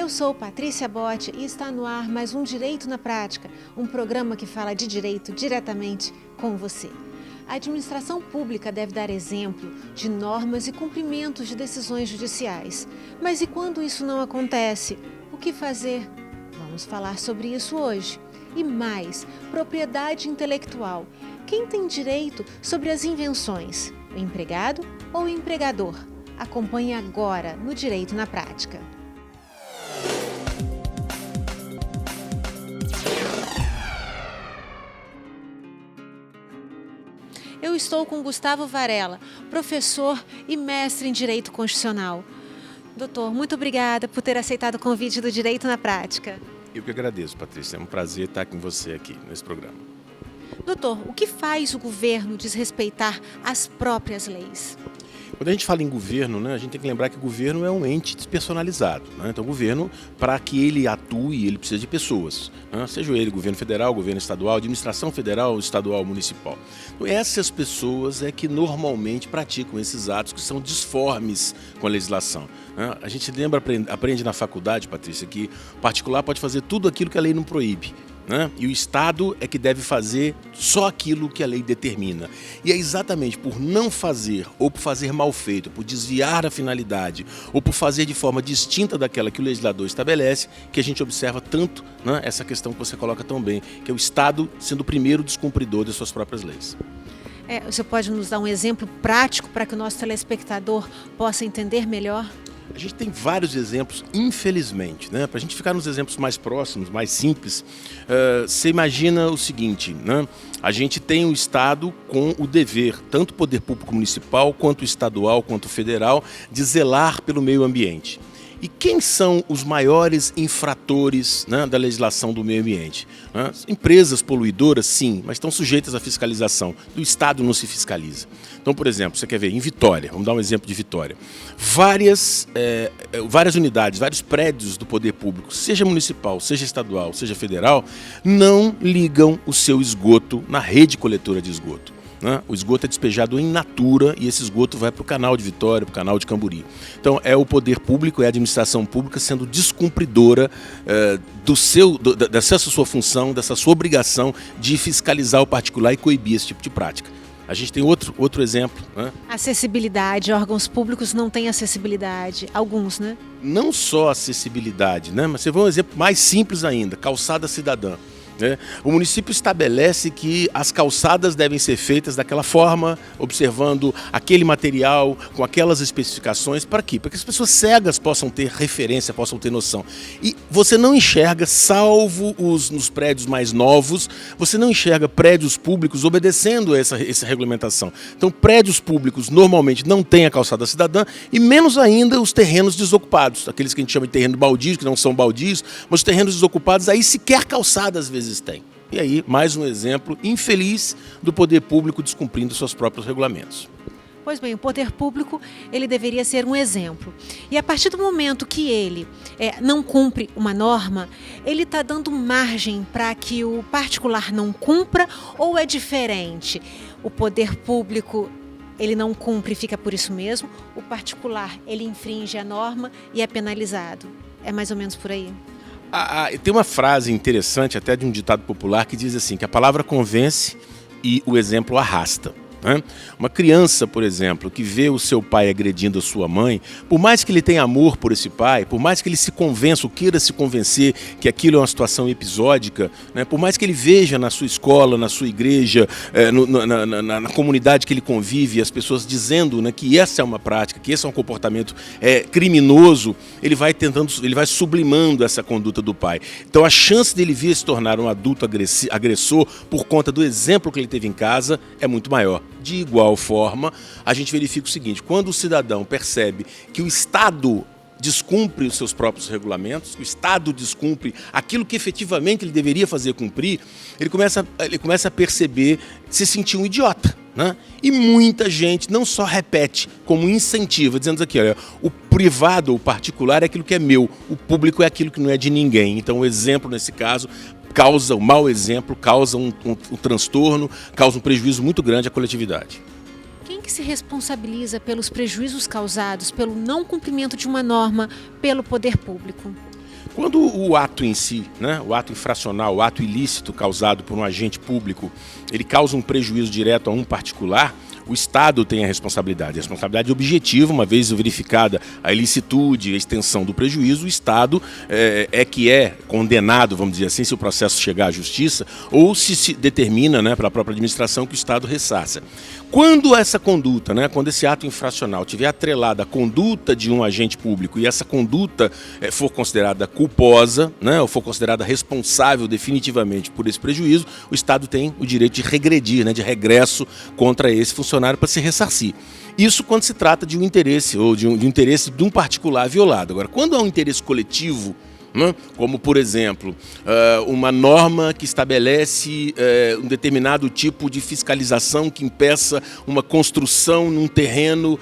Eu sou Patrícia Botti e está no ar mais um Direito na Prática, um programa que fala de direito diretamente com você. A administração pública deve dar exemplo de normas e cumprimentos de decisões judiciais. Mas e quando isso não acontece? O que fazer? Vamos falar sobre isso hoje. E mais, propriedade intelectual. Quem tem direito sobre as invenções? O empregado ou o empregador? Acompanhe agora no Direito na Prática. Eu estou com Gustavo Varela, professor e mestre em Direito Constitucional. Doutor, muito obrigada por ter aceitado o convite do Direito na Prática. Eu que agradeço, Patrícia. É um prazer estar com você aqui nesse programa. Doutor, o que faz o governo desrespeitar as próprias leis? Quando a gente fala em governo, a gente tem que lembrar que o governo é um ente despersonalizado. Então, o governo, para que ele atue, ele precisa de pessoas. Seja ele governo federal, governo estadual, administração federal, estadual, municipal. Então, essas pessoas é que normalmente praticam esses atos que são disformes com a legislação. A gente aprende na faculdade, Patrícia, que o particular pode fazer tudo aquilo que a lei não proíbe. E o Estado é que deve fazer só aquilo que a lei determina. E é exatamente por não fazer, ou por fazer mal feito, por desviar a finalidade, ou por fazer de forma distinta daquela que o legislador estabelece, que a gente observa tanto essa questão que você coloca tão bem, que é o Estado sendo o primeiro descumpridor das suas próprias leis. Você pode nos dar um exemplo prático para que o nosso telespectador possa entender melhor? A gente tem vários exemplos, infelizmente, Para a gente ficar nos exemplos mais próximos, mais simples, você imagina o seguinte, A gente tem o Estado com o dever, tanto o poder público municipal, quanto o estadual, quanto o federal, de zelar pelo meio ambiente. E quem são os maiores infratores da legislação do meio ambiente? Empresas poluidoras, sim, mas estão sujeitas à fiscalização. Do Estado não se fiscaliza. Então, por exemplo, você quer ver, em Vitória, vamos dar um exemplo de Vitória. Várias unidades, vários prédios do poder público, seja municipal, seja estadual, seja federal, não ligam o seu esgoto na rede coletora de esgoto. O esgoto é despejado em natura e esse esgoto vai para o canal de Vitória, para o canal de Camburi. Então é o poder público, é a administração pública sendo descumpridora dessa sua função, dessa sua obrigação de fiscalizar o particular e coibir esse tipo de prática. A gente tem outro exemplo. Acessibilidade, órgãos públicos não têm acessibilidade, alguns, Não só acessibilidade, mas você vê um exemplo mais simples ainda, calçada cidadã. O município estabelece que as calçadas devem ser feitas daquela forma, observando aquele material, com aquelas especificações. Para quê? Para que as pessoas cegas possam ter referência, possam ter noção. E você não enxerga, salvo nos prédios mais novos, você não enxerga prédios públicos obedecendo essa regulamentação. Então, prédios públicos normalmente não têm a calçada cidadã e menos ainda os terrenos desocupados, aqueles que a gente chama de terreno baldio, que não são baldios, mas os terrenos desocupados aí sequer calçada às vezes tem. E aí, mais um exemplo infeliz do poder público descumprindo seus próprios regulamentos. Pois bem, o poder público ele deveria ser um exemplo. E a partir do momento que ele não cumpre uma norma, ele está dando margem para que o particular não cumpra, ou é diferente? O poder público ele não cumpre e fica por isso mesmo, o particular ele infringe a norma e é penalizado. É mais ou menos por aí? Tem uma frase interessante, até de um ditado popular, que diz assim, que a palavra convence e o exemplo arrasta. Uma criança, por exemplo, que vê o seu pai agredindo a sua mãe, por mais que ele tenha amor por esse pai, por mais que ele se convença ou queira se convencer que aquilo é uma situação episódica, por mais que ele veja na sua escola, na sua igreja, na comunidade que ele convive, as pessoas dizendo que essa é uma prática, que esse é um comportamento criminoso, ele vai sublimando essa conduta do pai. Então a chance dele vir a se tornar um adulto agressor por conta do exemplo que ele teve em casa é muito maior. De igual forma, a gente verifica o seguinte, quando o cidadão percebe que o Estado descumpre os seus próprios regulamentos, o Estado descumpre aquilo que efetivamente ele deveria fazer cumprir, ele começa a perceber, se sentir um idiota. E muita gente não só repete, como incentiva, dizendo aqui, olha, o privado, o particular é aquilo que é meu, o público é aquilo que não é de ninguém. Então o exemplo nesse caso causa um mau exemplo, causa um transtorno, causa um prejuízo muito grande à coletividade. Quem que se responsabiliza pelos prejuízos causados pelo não cumprimento de uma norma pelo poder público? Quando o ato em si, né, o ato infracional, o ato ilícito causado por um agente público, ele causa um prejuízo direto a um particular, o Estado tem a responsabilidade. A responsabilidade objetiva, uma vez verificada a ilicitude e a extensão do prejuízo, o Estado que é condenado, vamos dizer assim, se o processo chegar à justiça, ou se determina, né, pela própria administração que o Estado ressarça. Quando essa conduta, né, quando esse ato infracional tiver atrelado à conduta de um agente público e essa conduta for considerada culposa, né, ou for considerada responsável definitivamente por esse prejuízo, o Estado tem o direito de regredir, né, de regresso contra esse funcionário para se ressarcir. Isso quando se trata de um interesse, ou de um interesse de um particular violado. Agora, quando há um interesse coletivo, como, por exemplo, uma norma que estabelece um determinado tipo de fiscalização que impeça uma construção num terreno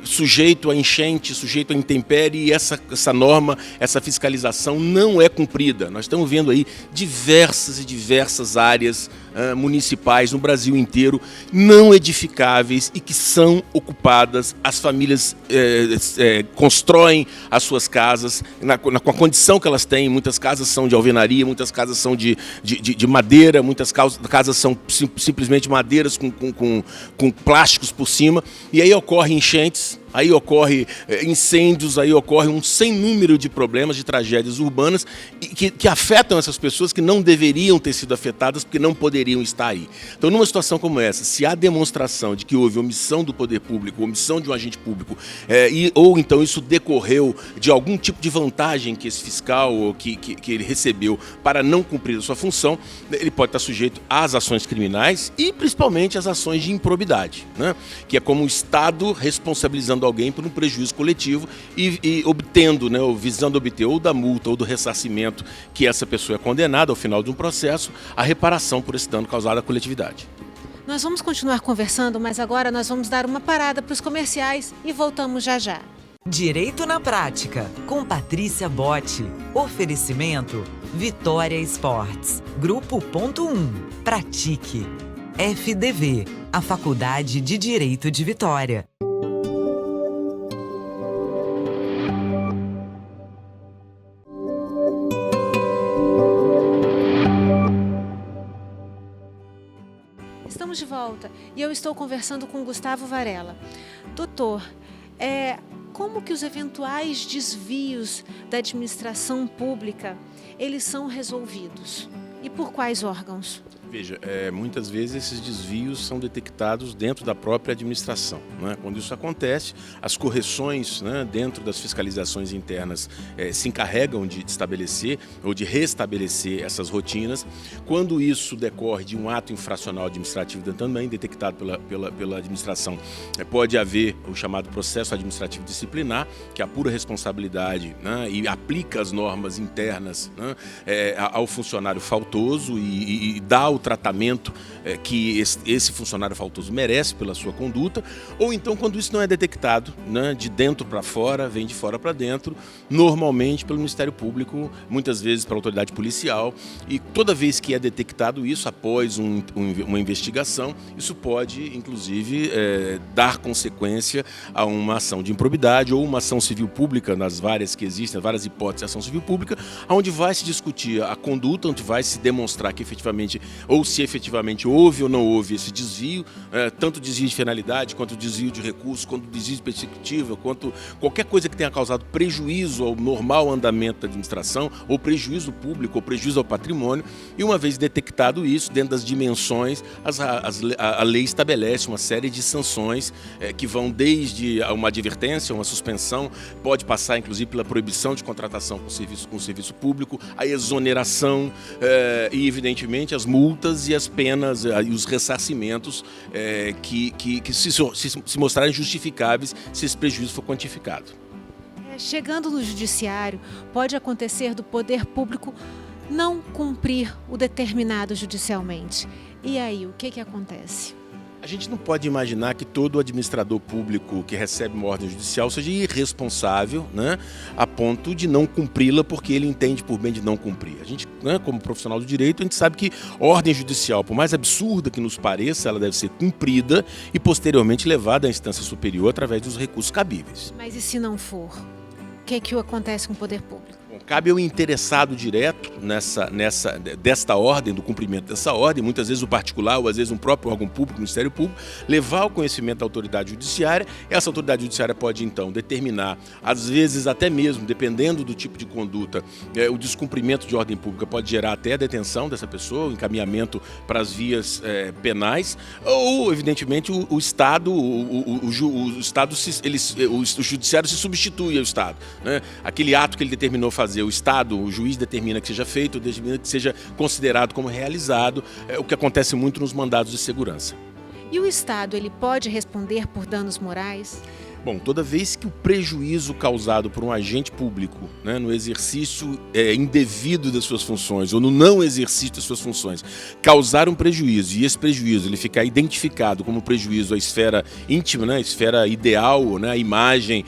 sujeito a enchente, sujeito a intempérie, e essa norma, essa fiscalização não é cumprida. Nós estamos vendo aí diversas e diversas áreas municipais no Brasil inteiro não edificáveis e que são ocupadas, as famílias constroem as suas casas com a condição que elas têm. Muitas casas são de alvenaria, muitas casas são de madeira, muitas casas são simplesmente madeiras com plásticos por cima, e aí ocorrem enchentes, aí ocorre incêndios, aí ocorre um sem número de problemas, de tragédias urbanas que afetam essas pessoas que não deveriam ter sido afetadas porque não poderiam estar aí. Então, numa situação como essa, se há demonstração de que houve omissão do poder público, omissão de um agente público, ou então isso decorreu de algum tipo de vantagem que esse fiscal ou que ele recebeu para não cumprir a sua função, ele pode estar sujeito às ações criminais e principalmente às ações de improbidade, né? Que é como o Estado responsabilizando alguém por um prejuízo coletivo e obtendo, né, ou visando obter ou da multa ou do ressarcimento que essa pessoa é condenada ao final de um processo, a reparação por esse dano causado à coletividade. Nós vamos continuar conversando, mas agora nós vamos dar uma parada para os comerciais e voltamos já já. Direito na Prática, com Patrícia Botti. Oferecimento Vitória Esportes. Grupo Ponto 1. Pratique. FDV, a Faculdade de Direito de Vitória. Estamos de volta e eu estou conversando com Gustavo Varela. Doutor, como que os eventuais desvios da administração pública, eles são resolvidos? E por quais órgãos? Veja, muitas vezes esses desvios são detectados dentro da própria administração, né? Quando isso acontece, as correções, né, dentro das fiscalizações internas se encarregam de estabelecer ou de restabelecer essas rotinas. Quando isso decorre de um ato infracional administrativo também detectado pela administração, pode haver o chamado processo administrativo disciplinar, que apura a responsabilidade, né, e aplica as normas internas, né, ao funcionário faltoso e dá o tratamento que esse funcionário faltoso merece pela sua conduta, ou então quando isso não é detectado, né, de dentro para fora, vem de fora para dentro, normalmente pelo Ministério Público, muitas vezes pela autoridade policial, e toda vez que é detectado isso, após uma investigação, isso pode, inclusive, dar consequência a uma ação de improbidade ou uma ação civil pública, nas várias que existem, várias hipóteses de ação civil pública, onde vai se discutir a conduta, onde vai se demonstrar que efetivamente, ou se efetivamente houve ou não houve esse desvio, tanto desvio de finalidade, quanto desvio de recursos, quanto desvio de perspectiva, quanto qualquer coisa que tenha causado prejuízo ao normal andamento da administração, ou prejuízo público, ou prejuízo ao patrimônio, e uma vez detectado isso, dentro das dimensões, a lei estabelece uma série de sanções que vão desde uma advertência, uma suspensão, pode passar inclusive pela proibição de contratação com serviço público, a exoneração e evidentemente as multas e as penas e os ressarcimentos que se mostrarem justificáveis se esse prejuízo for quantificado. Chegando no judiciário, pode acontecer do poder público não cumprir o determinado judicialmente. E aí, o que acontece? A gente não pode imaginar que todo administrador público que recebe uma ordem judicial seja irresponsável, né, a ponto de não cumpri-la porque ele entende por bem de não cumprir. A gente, né, como profissional do direito, a gente sabe que ordem judicial, por mais absurda que nos pareça, ela deve ser cumprida e posteriormente levada à instância superior através dos recursos cabíveis. Mas e se não for? O que acontece com o poder público? Bom, cabe ao interessado direto desta ordem, do cumprimento dessa ordem, muitas vezes o particular ou às vezes um próprio órgão público, o Ministério Público, levar ao conhecimento da autoridade judiciária. Essa autoridade judiciária pode então determinar, às vezes até mesmo, dependendo do tipo de conduta, o descumprimento de ordem pública pode gerar até a detenção dessa pessoa, o encaminhamento para as vias penais, ou evidentemente o Estado, o judiciário se substitui ao Estado, né? Aquele ato que ele determinou fazer, o Estado, o juiz determina que seja feito, determina que seja considerado como realizado, o que acontece muito nos mandados de segurança. E o Estado, ele pode responder por danos morais? Bom, toda vez que o prejuízo causado por um agente público, né, no exercício indevido das suas funções ou no não exercício das suas funções, causar um prejuízo e esse prejuízo ele ficar identificado como prejuízo à esfera íntima, né, a esfera ideal, né, a imagem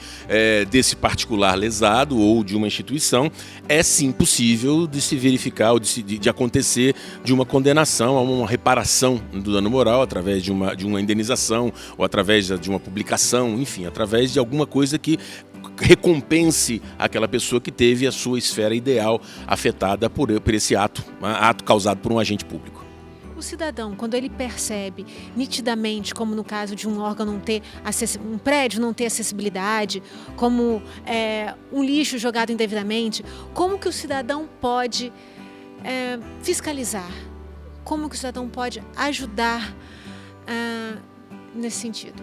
desse particular lesado ou de uma instituição, é sim possível de se verificar ou de acontecer de uma condenação a uma reparação do dano moral através de uma indenização ou através de uma publicação, enfim, através de alguma coisa que recompense aquela pessoa que teve a sua esfera ideal afetada por esse ato causado por um agente público. O cidadão, quando ele percebe nitidamente, como no caso de um órgão não ter um prédio não ter acessibilidade, como um lixo jogado indevidamente, como que o cidadão pode fiscalizar? Como que o cidadão pode ajudar nesse sentido?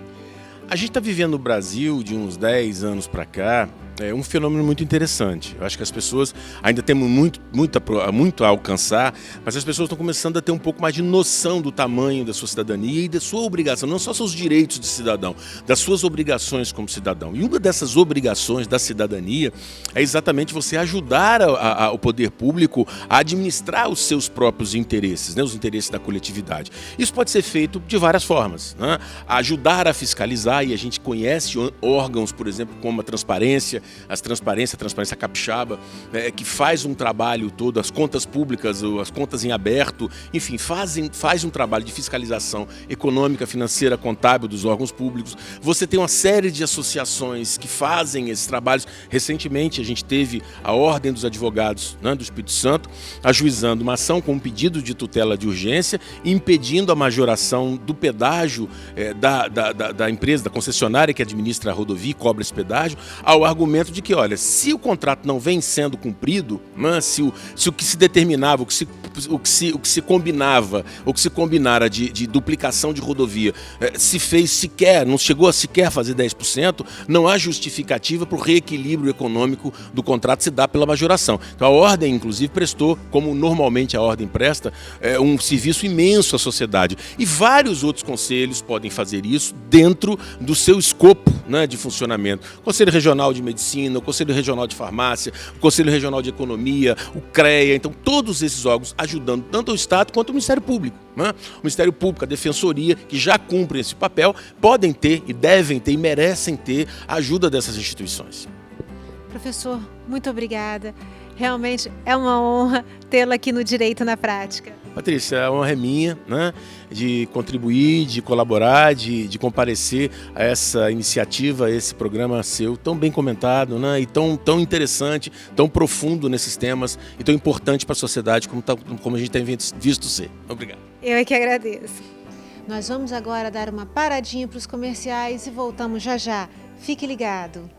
A gente está vivendo no Brasil, de uns 10 anos para cá, um fenômeno muito interessante. Eu acho que as pessoas ainda temos muito a alcançar, mas as pessoas estão começando a ter um pouco mais de noção do tamanho da sua cidadania e da sua obrigação, não só seus direitos de cidadão, das suas obrigações como cidadão. E uma dessas obrigações da cidadania é exatamente você ajudar o poder público a administrar os seus próprios interesses, né, os interesses da coletividade. Isso pode ser feito de várias formas, né? Ajudar a fiscalizar, e a gente conhece órgãos, por exemplo, como a transparência capixaba, que faz um trabalho todo, as contas públicas, as contas em aberto, enfim, faz um trabalho de fiscalização econômica, financeira, contábil dos órgãos públicos. Você tem uma série de associações que fazem esses trabalhos. Recentemente a gente teve a Ordem dos Advogados, né, do Espírito Santo ajuizando uma ação com um pedido de tutela de urgência, impedindo a majoração do pedágio da empresa, da concessionária que administra a rodovia e cobra esse pedágio, ao argumento de que, olha, se o contrato não vem sendo cumprido, né, se o que se determinava, o que se combinava, o que se combinara de duplicação de rodovia, se fez sequer, não chegou a sequer fazer 10%, não há justificativa para o reequilíbrio econômico do contrato se dá pela majoração. Então a Ordem, inclusive, prestou, como normalmente a Ordem presta, um serviço imenso à sociedade. E vários outros conselhos podem fazer isso dentro do seu escopo, né, de funcionamento. O Conselho Regional de Medicina, o Conselho Regional de Farmácia, o Conselho Regional de Economia, o CREA, então todos esses órgãos ajudando tanto o Estado quanto o Ministério Público, né? O Ministério Público, a Defensoria, que já cumprem esse papel, podem ter e devem ter e merecem ter a ajuda dessas instituições. Professor, muito obrigada. Realmente é uma honra tê-lo aqui no Direito na Prática. Patrícia, a honra é minha, né, de contribuir, de colaborar, de comparecer a essa iniciativa, a esse programa seu, tão bem comentado, né, e tão interessante, tão profundo nesses temas e tão importante para a sociedade como a gente tem visto ser. Obrigado. Eu é que agradeço. Nós vamos agora dar uma paradinha para os comerciais e voltamos já já. Fique ligado.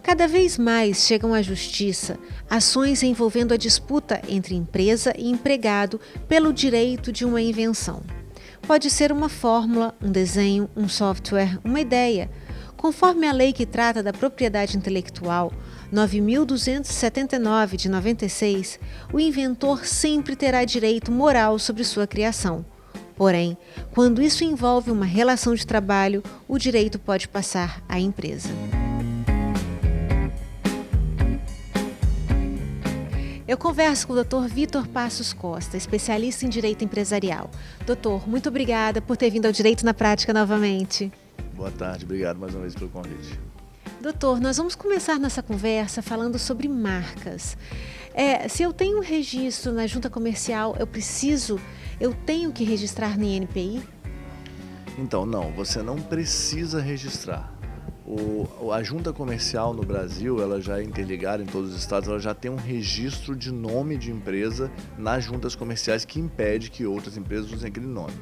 Cada vez mais chegam à Justiça ações envolvendo a disputa entre empresa e empregado pelo direito de uma invenção. Pode ser uma fórmula, um desenho, um software, uma ideia. Conforme a lei que trata da propriedade intelectual, 9.279 de 96, o inventor sempre terá direito moral sobre sua criação. Porém, quando isso envolve uma relação de trabalho, o direito pode passar à empresa. Eu converso com o Dr. Vitor Passos Costa, especialista em Direito Empresarial. Doutor, muito obrigada por ter vindo ao Direito na Prática novamente. Boa tarde, obrigado mais uma vez pelo convite. Doutor, nós vamos começar nossa conversa falando sobre marcas. Se eu tenho um registro na junta comercial, eu preciso eu tenho que registrar no INPI? Então, não, você não precisa registrar. A junta comercial no Brasil, ela já é interligada em todos os estados, ela já tem um registro de nome de empresa nas juntas comerciais que impede que outras empresas usem aquele nome.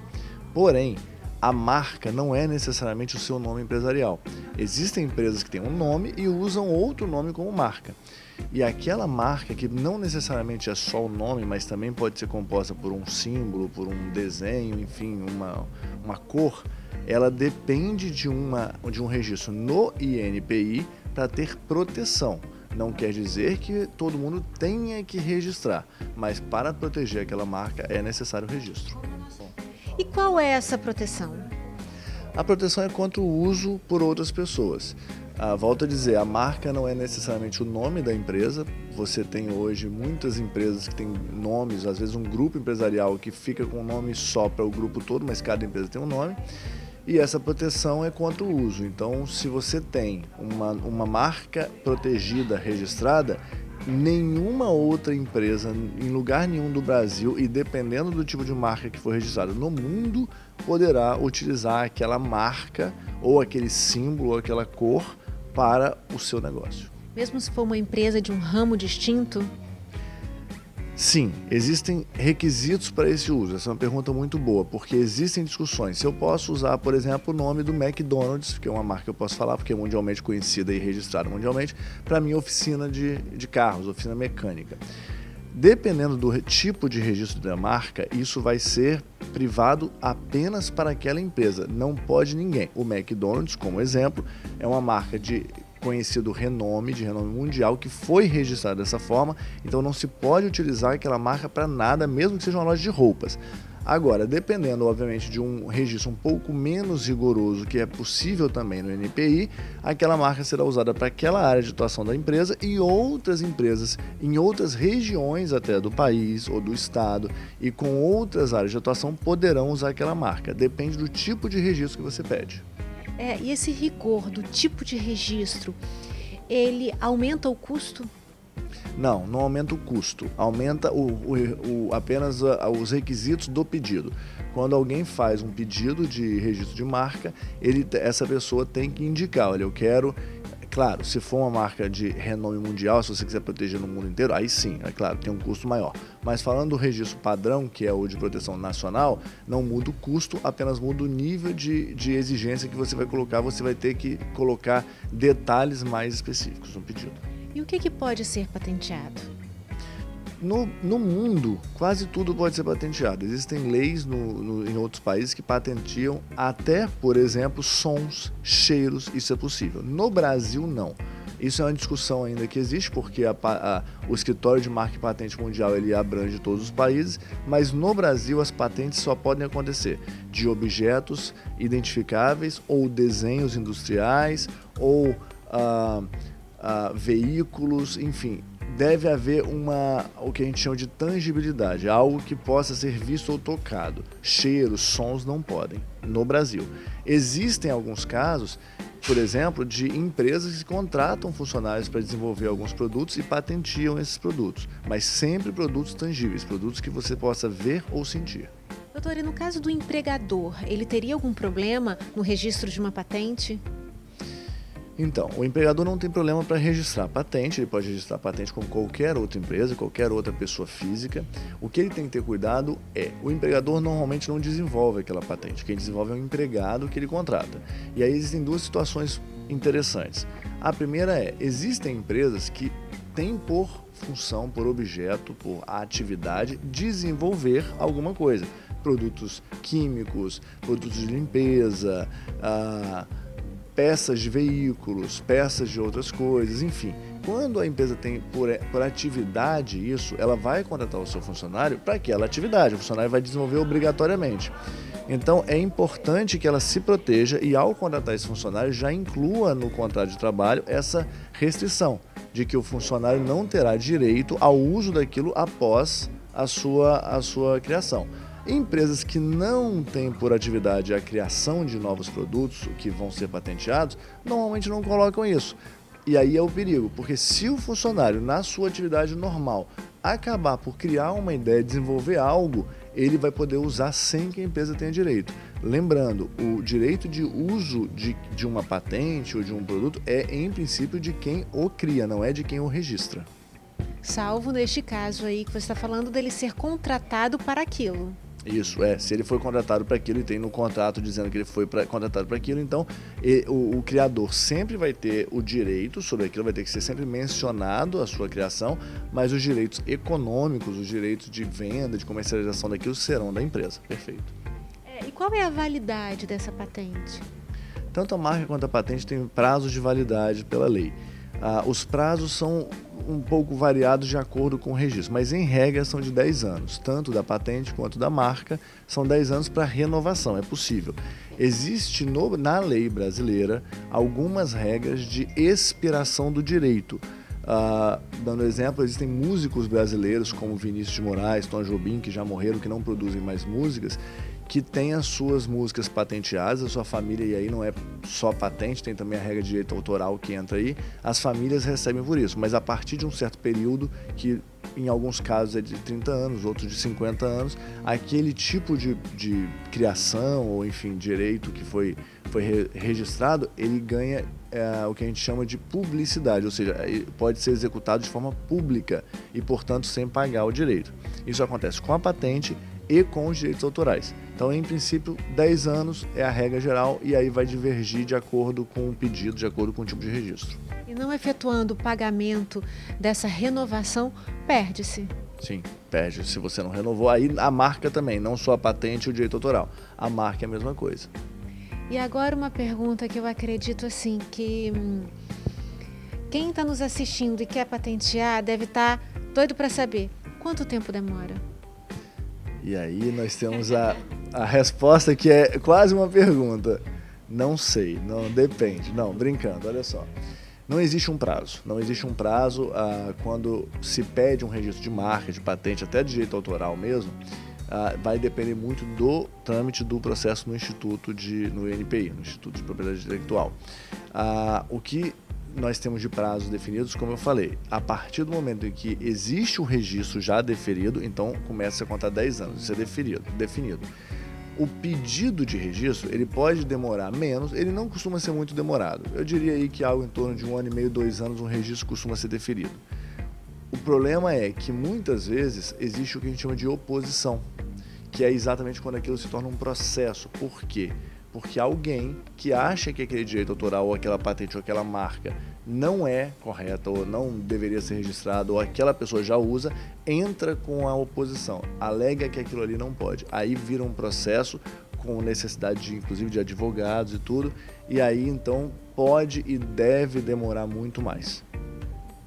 Porém, a marca não é necessariamente o seu nome empresarial. Existem empresas que têm um nome e usam outro nome como marca. E aquela marca, que não necessariamente é só o nome, mas também pode ser composta por um símbolo, por um desenho, enfim, uma cor, ela depende de um registro no INPI para ter proteção. Não quer dizer que todo mundo tenha que registrar, mas para proteger aquela marca é necessário o registro. E qual é essa proteção? A proteção é contra o uso por outras pessoas. Volto a dizer, a marca não é necessariamente o nome da empresa. Você tem hoje muitas empresas que têm nomes, às vezes um grupo empresarial que fica com um nome só para o grupo todo, mas cada empresa tem um nome. E essa proteção é contra o uso. Então, se você tem uma marca protegida, registrada, nenhuma outra empresa, em lugar nenhum do Brasil, e dependendo do tipo de marca que for registrada no mundo, poderá utilizar aquela marca, ou aquele símbolo, ou aquela cor, para o seu negócio. Mesmo se for uma empresa de um ramo distinto? Sim, existem requisitos para esse uso. Essa é uma pergunta muito boa, porque existem discussões. Se eu posso usar, por exemplo, o nome do McDonald's, que é uma marca que eu posso falar, porque é mundialmente conhecida e registrada mundialmente, para minha oficina de carros, oficina mecânica. Dependendo do tipo de registro da marca, isso vai ser privado apenas para aquela empresa. Não pode ninguém. O McDonald's, como exemplo, é uma marca de conhecido renome mundial, que foi registrado dessa forma, então não se pode utilizar aquela marca para nada, mesmo que seja uma loja de roupas. Agora, dependendo, obviamente, de um registro um pouco menos rigoroso, que é possível também no INPI, aquela marca será usada para aquela área de atuação da empresa, e outras empresas em outras regiões até do país ou do estado e com outras áreas de atuação poderão usar aquela marca. Depende do tipo de registro que você pede. E esse rigor do tipo de registro, ele aumenta o custo? Não aumenta o custo, aumenta apenas os requisitos do pedido. Quando alguém faz um pedido de registro de marca, essa pessoa tem que indicar, olha, eu quero... Claro, se for uma marca de renome mundial, se você quiser proteger no mundo inteiro, aí sim, é claro, tem um custo maior. Mas falando do registro padrão, que é o de proteção nacional, não muda o custo, apenas muda o nível de exigência que você vai colocar. Você vai ter que colocar detalhes mais específicos no pedido. E o que pode ser patenteado? No mundo, quase tudo pode ser patenteado. Existem leis em outros países que patentiam até, por exemplo, sons, cheiros, isso é possível. No Brasil, não. Isso é uma discussão ainda que existe, porque o escritório de marca e patente mundial ele abrange todos os países, mas no Brasil as patentes só podem acontecer de objetos identificáveis ou desenhos industriais ou veículos, enfim. Deve haver o que a gente chama de tangibilidade, algo que possa ser visto ou tocado. Cheiros, sons não podem, no Brasil. Existem alguns casos, por exemplo, de empresas que contratam funcionários para desenvolver alguns produtos e patentiam esses produtos, mas sempre produtos tangíveis, produtos que você possa ver ou sentir. Doutor, e no caso do empregador, ele teria algum problema no registro de uma patente? Então, o empregador não tem problema para registrar patente, ele pode registrar patente como qualquer outra empresa, qualquer outra pessoa física. O que ele tem que ter cuidado o empregador normalmente não desenvolve aquela patente, quem desenvolve é o empregado que ele contrata. E aí existem duas situações interessantes. A primeira existem empresas que têm por função, por objeto, por atividade, desenvolver alguma coisa. Produtos químicos, produtos de limpeza, peças de veículos, peças de outras coisas, enfim. Quando a empresa tem por atividade isso, ela vai contratar o seu funcionário para aquela atividade, o funcionário vai desenvolver obrigatoriamente. Então é importante que ela se proteja e ao contratar esse funcionário já inclua no contrato de trabalho essa restrição de que o funcionário não terá direito ao uso daquilo após a sua criação. Empresas que não têm por atividade a criação de novos produtos que vão ser patenteados, normalmente não colocam isso. E aí é o perigo, porque se o funcionário, na sua atividade normal, acabar por criar uma ideia, desenvolver algo, ele vai poder usar sem que a empresa tenha direito. Lembrando, o direito de uso de uma patente ou de um produto é, em princípio, de quem o cria, não é de quem o registra. Salvo neste caso aí que você está falando dele ser contratado para aquilo. Isso, se ele foi contratado para aquilo e tem no contrato dizendo que ele foi contratado para aquilo, então o criador sempre vai ter o direito sobre aquilo, vai ter que ser sempre mencionado a sua criação, mas os direitos econômicos, os direitos de venda, de comercialização daquilo serão da empresa. Perfeito. E qual é a validade dessa patente? Tanto a marca quanto a patente têm prazos de validade pela lei. Os prazos são um pouco variados de acordo com o registro, mas em regra são de 10 anos, tanto da patente quanto da marca, são 10 anos para renovação, é possível. Existe na lei brasileira algumas regras de expiração do direito. Dando exemplo, existem músicos brasileiros como Vinícius de Moraes, Tom Jobim, que já morreram, que não produzem mais músicas, que tem as suas músicas patenteadas, a sua família, e aí não é só patente, tem também a regra de direito autoral que entra aí, as famílias recebem por isso, mas a partir de um certo período, que em alguns casos é de 30 anos, outros de 50 anos, aquele tipo de criação, ou enfim, direito que foi registrado, ele ganha o que a gente chama de publicidade, ou seja, pode ser executado de forma pública e, portanto, sem pagar o direito. Isso acontece com a patente e com os direitos autorais. Então, em princípio, 10 anos é a regra geral e aí vai divergir de acordo com o pedido, de acordo com o tipo de registro. E não efetuando o pagamento dessa renovação, perde-se? Sim, perde. Se você não renovou, aí a marca também, não só a patente e o direito autoral. A marca é a mesma coisa. E agora uma pergunta que eu acredito assim, que quem está nos assistindo e quer patentear deve estar doido para saber quanto tempo demora. E aí nós temos a resposta que é quase uma pergunta. Não sei, não depende. Não, brincando, olha só. Não existe um prazo. Não existe um prazo quando se pede um registro de marca, de patente, até de direito autoral mesmo, vai depender muito do trâmite do processo no Instituto no INPI, no Instituto de Propriedade Intelectual. O que nós temos de prazos definidos, como eu falei, a partir do momento em que existe o registro já deferido, então começa a contar 10 anos, isso é definido. O pedido de registro, ele pode demorar menos, ele não costuma ser muito demorado. Eu diria aí que algo em torno de 1 ano e meio, 2 anos, um registro costuma ser deferido. O problema é que muitas vezes existe o que a gente chama de oposição, que é exatamente quando aquilo se torna um processo. Por quê? Porque alguém que acha que aquele direito autoral ou aquela patente ou aquela marca não é correta ou não deveria ser registrado ou aquela pessoa já usa, entra com a oposição, alega que aquilo ali não pode. Aí vira um processo com necessidade inclusive de advogados e tudo, e aí então pode e deve demorar muito mais.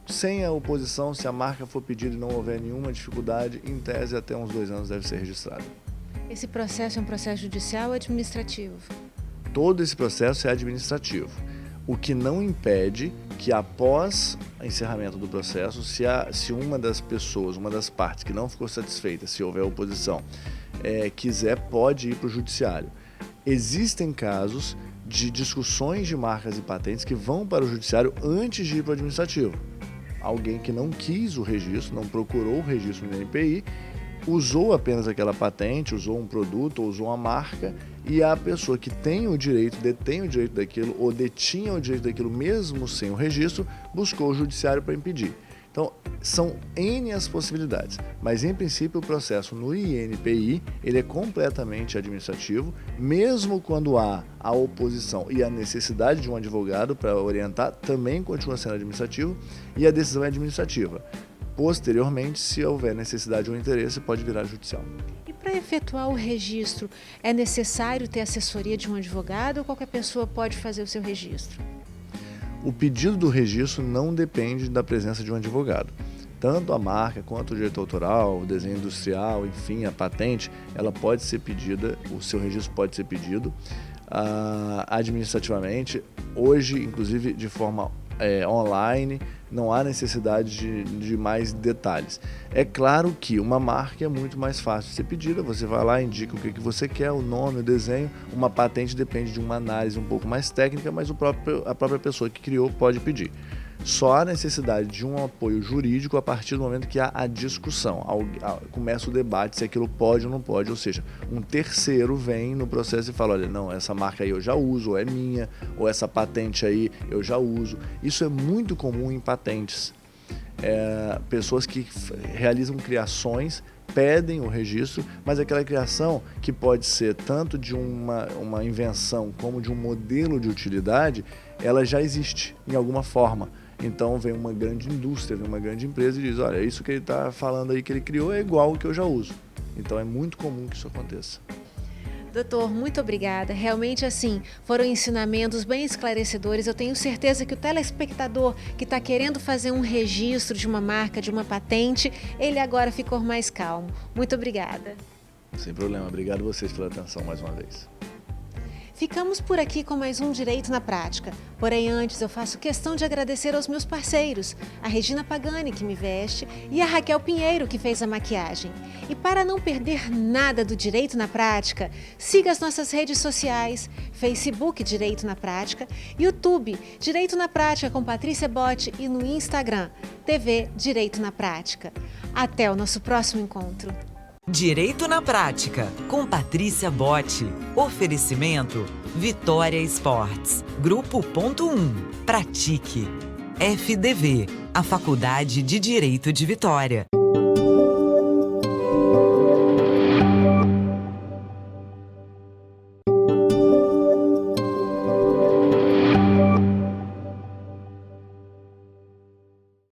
Sem a oposição, se a marca for pedida e não houver nenhuma dificuldade, em tese até uns 2 anos deve ser registrado. Esse processo é um processo judicial ou administrativo? Todo esse processo é administrativo, o que não impede que após o encerramento do processo, se uma das pessoas, uma das partes que não ficou satisfeita, se houver oposição, quiser, pode ir para o judiciário. Existem casos de discussões de marcas e patentes que vão para o judiciário antes de ir para o administrativo. Alguém que não quis o registro, não procurou o registro no INPI, usou apenas aquela patente, usou um produto, ou usou uma marca, e a pessoa que tem o direito, detém o direito daquilo, ou detinha o direito daquilo mesmo sem o registro, buscou o judiciário para impedir. Então, são N as possibilidades, mas em princípio o processo no INPI, ele é completamente administrativo, mesmo quando há a oposição e a necessidade de um advogado para orientar, também continua sendo administrativo, e a decisão é administrativa. Posteriormente, se houver necessidade ou interesse, pode virar judicial. E para efetuar o registro, é necessário ter assessoria de um advogado ou qualquer pessoa pode fazer o seu registro? O pedido do registro não depende da presença de um advogado. Tanto a marca quanto o direito autoral, o desenho industrial, enfim, a patente, ela pode ser pedida, o seu registro pode ser pedido administrativamente. Hoje, inclusive, de forma online, não há necessidade de mais detalhes. É claro que uma marca é muito mais fácil de ser pedida, você vai lá, indica o que você quer, o nome, o desenho. Uma patente depende de uma análise um pouco mais técnica, mas a própria pessoa que criou pode pedir. Só há necessidade de um apoio jurídico a partir do momento que há a discussão, começa o debate se aquilo pode ou não pode, ou seja, um terceiro vem no processo e fala, olha, não, essa marca aí eu já uso, ou é minha, ou essa patente aí eu já uso. Isso é muito comum em patentes. Pessoas que realizam criações pedem o registro, mas aquela criação que pode ser tanto de uma invenção como de um modelo de utilidade, ela já existe em alguma forma. Então vem uma grande indústria, vem uma grande empresa e diz, olha, isso que ele está falando aí que ele criou é igual ao que eu já uso. Então é muito comum que isso aconteça. Doutor, muito obrigada. Realmente, assim, foram ensinamentos bem esclarecedores. Eu tenho certeza que o telespectador que está querendo fazer um registro de uma marca, de uma patente, ele agora ficou mais calmo. Muito obrigada. Sem problema. Obrigado a vocês pela atenção mais uma vez. Ficamos por aqui com mais um Direito na Prática. Porém, antes eu faço questão de agradecer aos meus parceiros, a Regina Pagani, que me veste, e a Raquel Pinheiro, que fez a maquiagem. E para não perder nada do Direito na Prática, siga as nossas redes sociais, Facebook Direito na Prática, YouTube Direito na Prática com Patrícia Botti e no Instagram TV Direito na Prática. Até o nosso próximo encontro. Direito na Prática, com Patrícia Botti. Oferecimento Vitória Esportes. Grupo.1. Pratique. FDV, a Faculdade de Direito de Vitória.